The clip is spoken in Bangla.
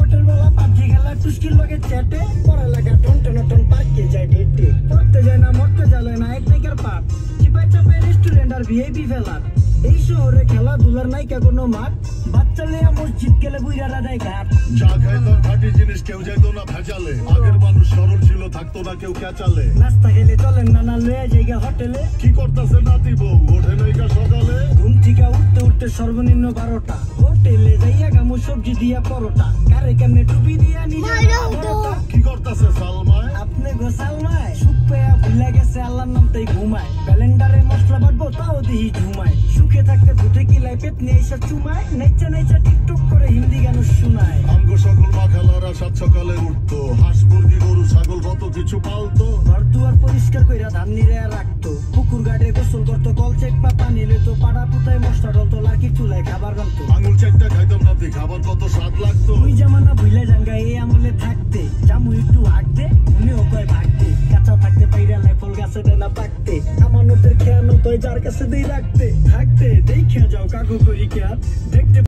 পটের বেলা পাবজি খেলা টুস্কির লগে চ্যাটে পড়ালেখা টন পার্কে যায় ডেটে পড়তে যায় না মরতে জালে না এক নাইকার পাট চিপাই চাপাই রেস্টুরেন্ট আর ভিআইপি ফেলার এই শহরে খেলাধুলার নাইকা কোনো মাঠ বাচ্চা লিয়া মসজিদ গেলে বুইরারা দেয় ঘাট চা খাইতো খাঁটি জিনিস কেউ যাইতো না ভেজালে আগের মানুষ সরল ছিল থাকতো না কেউ ক্যাচালে নাস্তা খেলে চলেন নানা লয়ে জায়গা হোটেলে কি করতেছে নাতি বউ ওঠে নাইকা সকালে ঘুম থেকে উঠতে সর্বনিম্ন 12টা হোটেলে যাইয়া গামু সবজি দিয়া পরোটা কারে কেমনে টুপি দিয়া নিজে কি করতেছে সালমায় আপনি গোসালমায় সুখ পেয়া ভুলে গেছে আল্লাহর নাম তাই ঘুমায় ক্যালেন্ডারে মশলা বাটবো তাও দিহি ঝুমায় সুখে থাকতে ভুটে কিলাই পেট নিয়ে এসে চুমায় নেচা টিকটক করে হিন্দি গান শোনায় আমগো সকল মা খেলারা সাত সকালে উঠতো হাঁস মুরগি গরু ছাগল কত কিছু পালতো ঘর দুয়ার পরিষ্কার কইরা ধান নিরে রাখতো পুকুর গাড়ে গোসল করতো কল চেক পা পানি লইতো পাড়া পুতায় মশলা ডলতো লাকি চুলায় খাবার রান্তো আঙুল চারটা খাইতাম নাতি খাবার কত স্বাদ লাগতো ওই জামানা ভুলে জাঙ্গা এই আমলে থাকতে জামু একটু হাঁটতে উনিও কয় ভাগতে কাঁচা থাকতে পাইরা লাই ফল গাছে দেয় না পাকতে আমানতের খেয়ানো তয় যার কাছে দেই রাখতে থাকতে দেখে যাও কাকু করি কে দেখতে